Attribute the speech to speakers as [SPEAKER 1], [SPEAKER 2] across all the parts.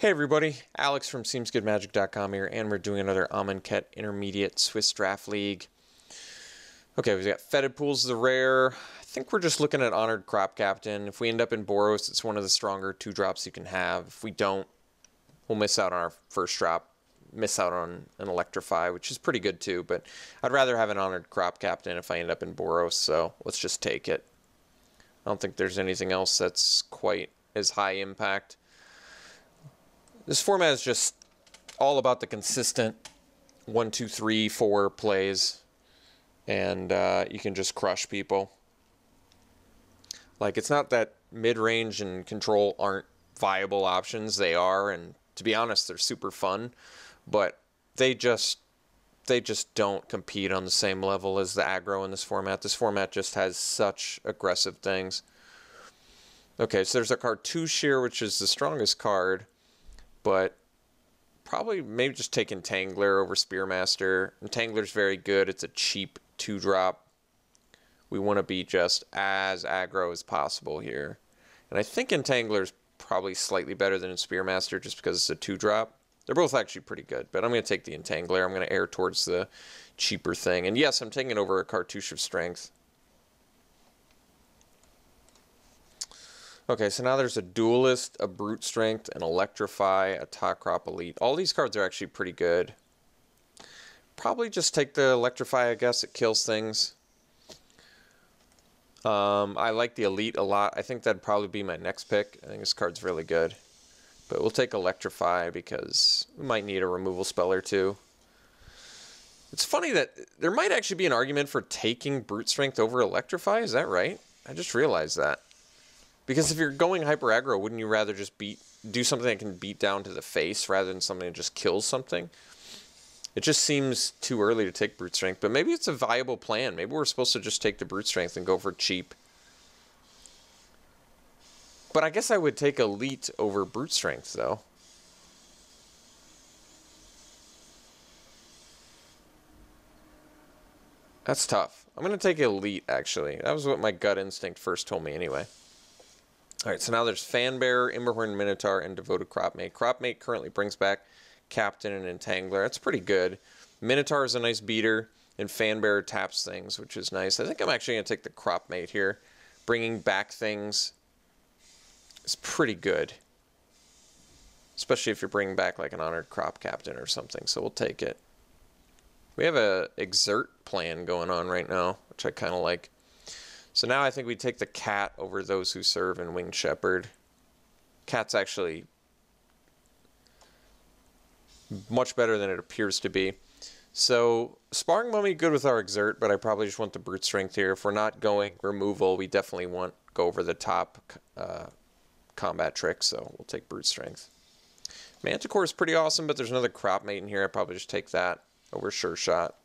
[SPEAKER 1] Hey everybody, Alex from SeemsGoodMagic.com here, and we're doing another Amonkhet Intermediate Swiss Draft League. Okay, we've got Fetid Pool's the rare. I think we're just looking at Honored Crop Captain. If we end up in Boros, it's one of the stronger 2-drops you can have. If we don't, we'll miss out on our first drop, miss out on an Electrify, which is pretty good too, but I'd rather have an Honored Crop Captain if I end up in Boros, so let's just take it. I don't think there's anything else that's quite as high impact. This format is just all about the consistent 1, 2, 3, 4 plays, and you can just crush people. Like, it's not that mid-range and control aren't viable options. They are, and to be honest, they're super fun, but they just don't compete on the same level as the aggro in this format. This format just has such aggressive things. Okay, so there's a Cartouche here, which is the strongest card, but probably maybe just take Entangler over Spearmaster. Entangler's very good. It's a cheap 2-drop. We want to be just as aggro as possible here. And I think Entangler's probably slightly better than Spearmaster just because it's a 2-drop. They're both actually pretty good, but I'm going to take the Entangler. I'm going to err towards the cheaper thing. And yes, I'm taking it over a Cartouche of Strength. Okay, so now there's a Duelist, a Brute Strength, an Electrify, a Top Crop Elite. All these cards are actually pretty good. Probably just take the Electrify, I guess. It kills things. I like the Elite a lot. I think that'd probably be my next pick. I think this card's really good. But we'll take Electrify because we might need a removal spell or two. It's funny that there might actually be an argument for taking Brute Strength over Electrify. Is that right? I just realized that. Because if you're going hyper aggro, wouldn't you rather just do something that can beat down to the face rather than something that just kills something? It just seems too early to take Brute Strength, but maybe it's a viable plan. Maybe we're supposed to just take the Brute Strength and go for cheap. But I guess I would take Elite over Brute Strength, though. That's tough. I'm going to take Elite, actually. That was what my gut instinct first told me anyway. Alright, so now there's Fanbearer, Imberhorn Minotaur, and Devoted Cropmate. Cropmate currently brings back Captain and Entangler. That's pretty good. Minotaur is a nice beater, and Fanbearer taps things, which is nice. I think I'm actually going to take the Cropmate here. Bringing back things is pretty good. Especially if you're bringing back like an Honored Crop Captain or something, so we'll take it. We have a Exert plan going on right now, which I kind of like. So now I think we take the Cat over Those Who Serve and Winged Shepherd. Cat's actually much better than it appears to be. So Sparring Mummy, good with our Exert, but I probably just want the Brute Strength here. If we're not going removal, we definitely want go over the top combat trick, so we'll take Brute Strength. Manticore is pretty awesome, but there's another Cropmate in here. I'd probably just take that over Sure Shot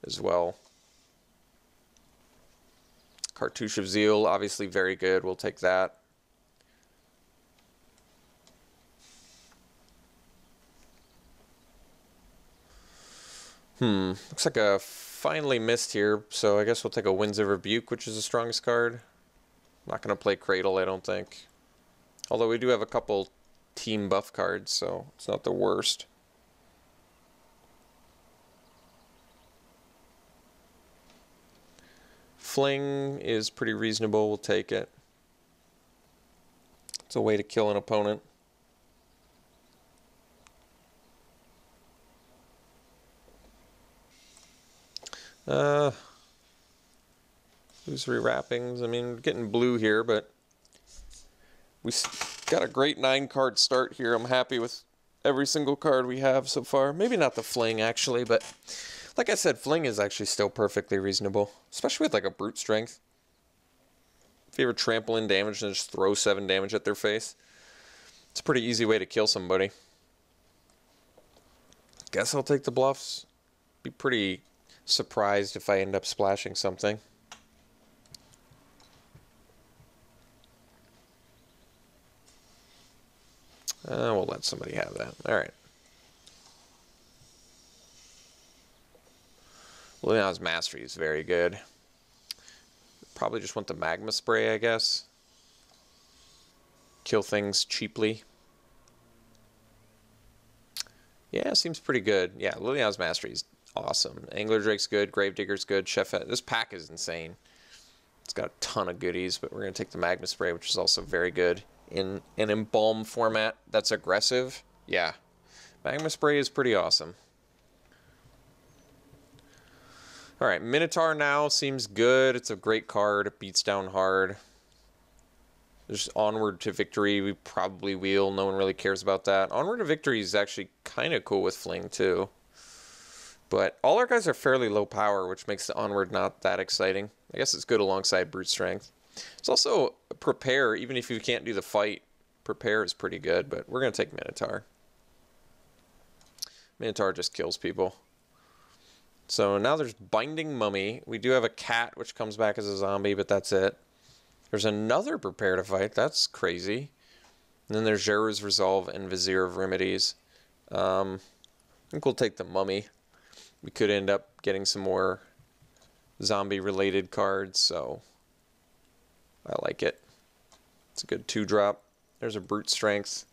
[SPEAKER 1] as well. Cartouche of Zeal, obviously very good. We'll take that. Looks like a finally missed here, so I guess we'll take a Winds of Rebuke, which is the strongest card. Not going to play Cradle, I don't think. Although we do have a couple team buff cards, so it's not the worst. Fling is pretty reasonable. We'll take it. It's a way to kill an opponent. Illusory Wrappings. I mean, we're getting blue here, but we got a great 9-card start here. I'm happy with every single card we have so far. Maybe not the Fling, actually, but like I said, Fling is actually still perfectly reasonable, especially with like a Brute Strength. If you ever trample in damage and just throw 7 damage at their face, it's a pretty easy way to kill somebody. Guess I'll take the bluffs. Be pretty surprised if I end up splashing something. We'll let somebody have that. Alright. Leon's Mastery is very good. Probably just want the Magma Spray, I guess. Kill things cheaply. Yeah, seems pretty good. Yeah, Liliana's Mastery is awesome. Angler Drake's good. Gravedigger's good. This pack is insane. It's got a ton of goodies, but we're going to take the Magma Spray, which is also very good. In an Embalm format that's aggressive, yeah. Magma Spray is pretty awesome. Alright, Minotaur now seems good. It's a great card. It beats down hard. There's Onward to Victory. We probably wheel. No one really cares about that. Onward to Victory is actually kind of cool with Fling, too. But all our guys are fairly low power, which makes the Onward not that exciting. I guess it's good alongside Brute Strength. It's also Prepare, even if you can't do the fight. Prepare is pretty good, but we're going to take Minotaur. Minotaur just kills people. So now there's Binding Mummy. We do have a cat, which comes back as a zombie, but that's it. There's another Prepare to Fight. That's crazy. And then there's Jeru's Resolve and Vizier of Remedies. I think we'll take the Mummy. We could end up getting some more zombie-related cards, so I like it. It's a good 2-drop. There's a Brute Strength.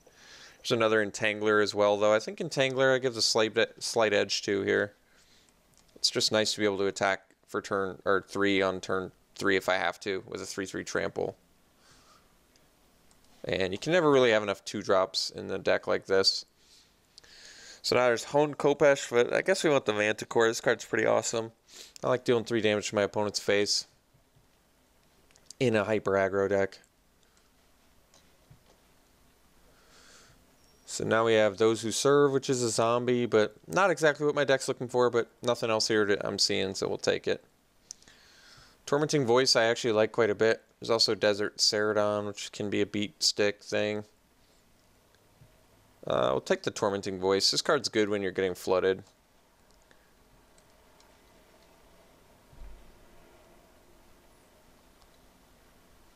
[SPEAKER 1] There's another Entangler as well, though. I think Entangler I give the slight edge to here. It's just nice to be able to attack for turn 3 on turn 3 if I have to with a 3/3 trample. And you can never really have enough 2-drops in the deck like this. So now there's Honed Kopesh, but I guess we want the Manticore. This card's pretty awesome. I like dealing 3 damage to my opponent's face in a hyper aggro deck. So now we have Those Who Serve, which is a zombie, but not exactly what my deck's looking for, but nothing else here that I'm seeing, so we'll take it. Tormenting Voice I actually like quite a bit. There's also Desert Ceradon, which can be a beat stick thing. We'll take the Tormenting Voice. This card's good when you're getting flooded.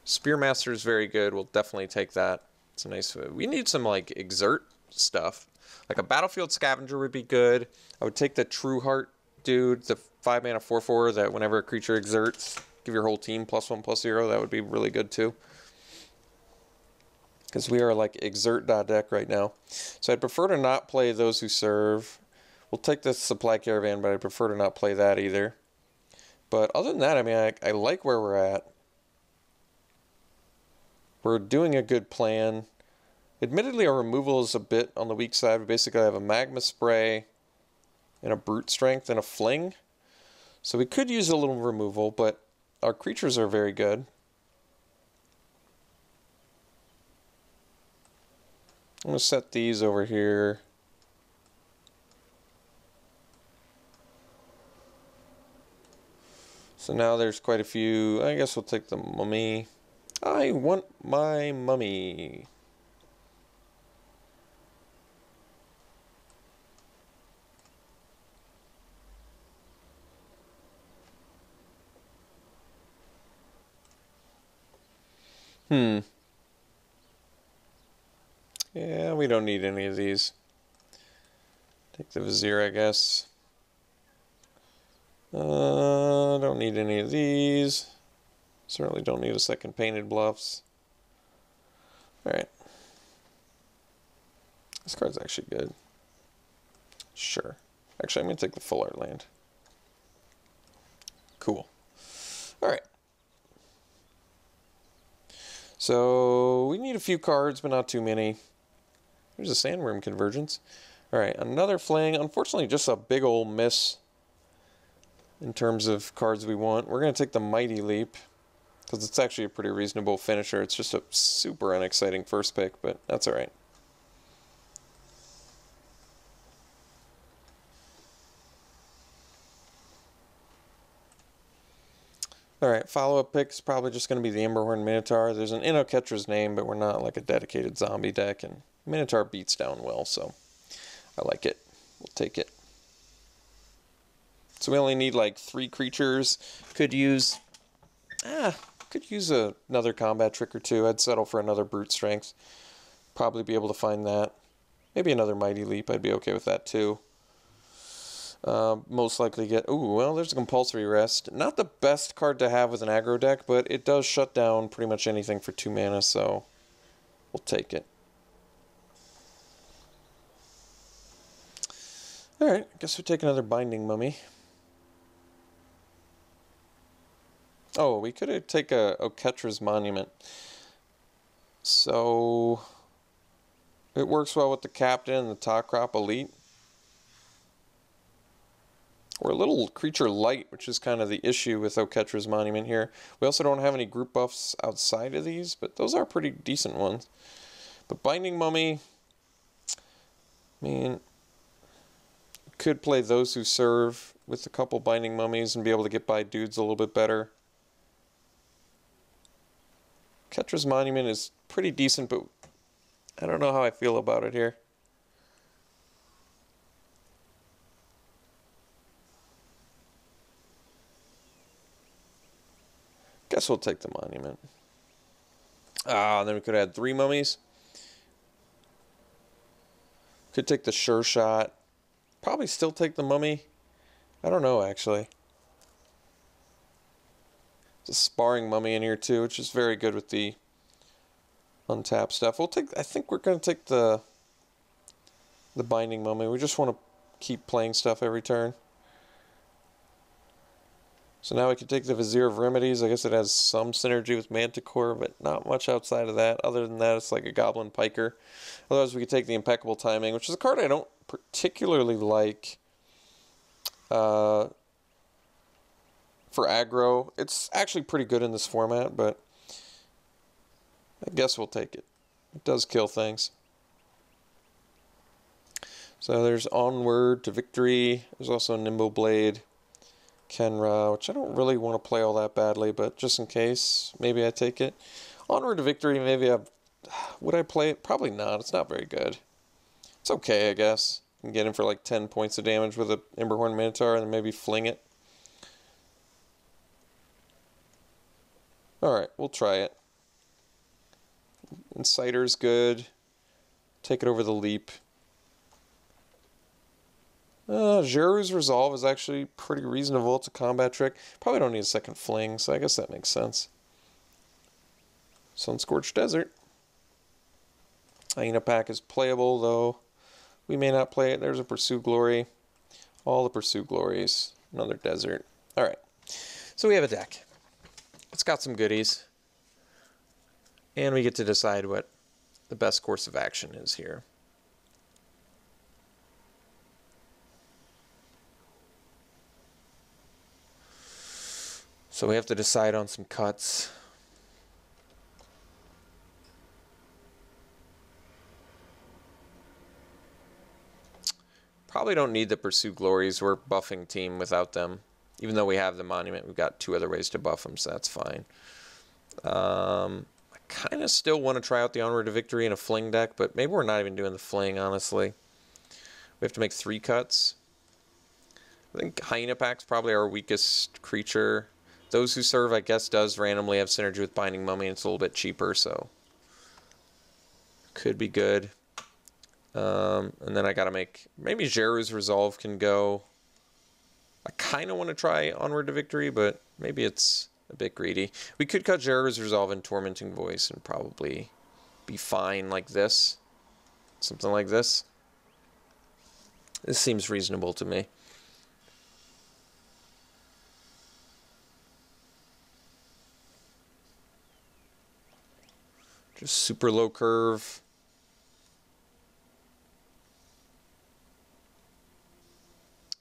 [SPEAKER 1] Spearmaster is very good. We'll definitely take that. It's a nice... We need some, like, exert stuff. Like a Battlefield Scavenger would be good. I would take the True Heart dude, the 5-mana 4/4 that whenever a creature exerts, give your whole team +1/+0. That would be really good, too. Because we are like exert.deck right now. So I'd prefer to not play Those Who Serve. We'll take the Supply Caravan, but I'd prefer to not play that either. But other than that, I mean, I like where we're at. We're doing a good plan. Admittedly, our removal is a bit on the weak side. We basically have a Magma Spray and a Brute Strength and a Fling. So we could use a little removal, but our creatures are very good. I'm going to set these over here. So now there's quite a few. I guess we'll take the Mummy. I want my Mummy. Yeah, we don't need any of these. Take the Vizier, I guess. Don't need any of these. Certainly don't need a second Painted Bluffs. Alright. This card's actually good. Sure. Actually, I'm going to take the Full Art Land. Cool. Alright. So, we need a few cards, but not too many. There's a Sandworm Convergence. Alright, another Fling. Unfortunately, just a big old miss in terms of cards we want. We're going to take the Mighty Leap, because it's actually a pretty reasonable finisher. It's just a super unexciting first pick, but that's alright. Alright, follow-up pick is probably just going to be the Emberhorn Minotaur. There's an Innoketra's name, but we're not like a dedicated zombie deck, and Minotaur beats down well, so I like it. We'll take it. So we only need like 3 creatures. Could use another combat trick or 2. I'd settle for another Brute Strength. Probably be able to find that. Maybe another Mighty Leap. I'd be okay with that too. Most likely get... Ooh, well, there's a Compulsory Rest. Not the best card to have with an aggro deck, but it does shut down pretty much anything for 2 mana, so we'll take it. Alright, I guess we'll take another Binding Mummy. Oh, we could take a Oketra's Monument. So it works well with the Captain and the Top Crop Elite. We're a little creature light, which is kind of the issue with Oketra's Monument here. We also don't have any group buffs outside of these, but those are pretty decent ones. But Binding Mummy, I mean, could play Those Who Serve with a couple Binding Mummies and be able to get by dudes a little bit better. Oketra's Monument is pretty decent, but I don't know how I feel about it here. Guess we'll take the Monument. And then we could add 3 mummies. Could take the Sure Shot. Probably still take the Mummy. I don't know, actually. There's a Sparring Mummy in here, too, which is very good with the untapped stuff. We'll take, I think we're going to take the Binding Mummy. We just want to keep playing stuff every turn. So now we can take the Vizier of Remedies. I guess it has some synergy with Manticore, but not much outside of that. Other than that, it's like a Goblin Piker. Otherwise, we could take the Impeccable Timing, which is a card I don't particularly like for aggro. It's actually pretty good in this format, but I guess we'll take it. It does kill things. So there's Onward to Victory. There's also Nimble Blade. Kenra, which I don't really want to play all that badly, but just in case, maybe I take it. Onward to Victory, maybe would I play it? Probably not. It's not very good. It's okay, I guess. You can get him for like 10 points of damage with a Emberhorn Minotaur and then maybe fling it. Alright, we'll try it. Inciter's good. Take it over the Leap. Jeru's Resolve is actually pretty reasonable. It's a combat trick. Probably don't need a second fling, so I guess that makes sense. Sunscorched Desert. Hyena Pack is playable, though we may not play it. There's a Pursue Glory. All the Pursue Glories. Another Desert. Alright. So we have a deck. It's got some goodies. And we get to decide what the best course of action is here. So we have to decide on some cuts. Probably don't need the Pursue Glories. We're buffing team without them. Even though we have the Monument, we've got 2 other ways to buff them, so that's fine. I kind of still want to try out the Onward to Victory in a fling deck, but maybe we're not even doing the fling, honestly. We have to make 3 cuts. I think Hyena Pack's probably our weakest creature. Those Who Serve, I guess, does randomly have synergy with Binding Mummy, and it's a little bit cheaper, so could be good. And then I gotta make, maybe Jeru's Resolve can go. I kind of want to try Onward to Victory, but maybe it's a bit greedy. We could cut Jeru's Resolve and Tormenting Voice and probably be fine like this. Something like this. This seems reasonable to me. Just super low curve.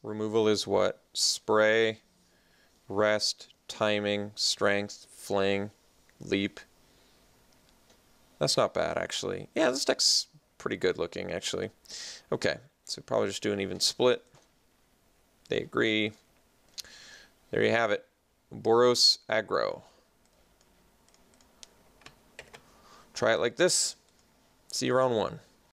[SPEAKER 1] Removal is what? Spray, Rest, Timing, Strength, Fling, Leap. That's not bad, actually. Yeah, this deck's pretty good looking, actually. Okay, so probably just do an even split. They agree. There you have it. Boros Aggro. Try it like this. See you round 1.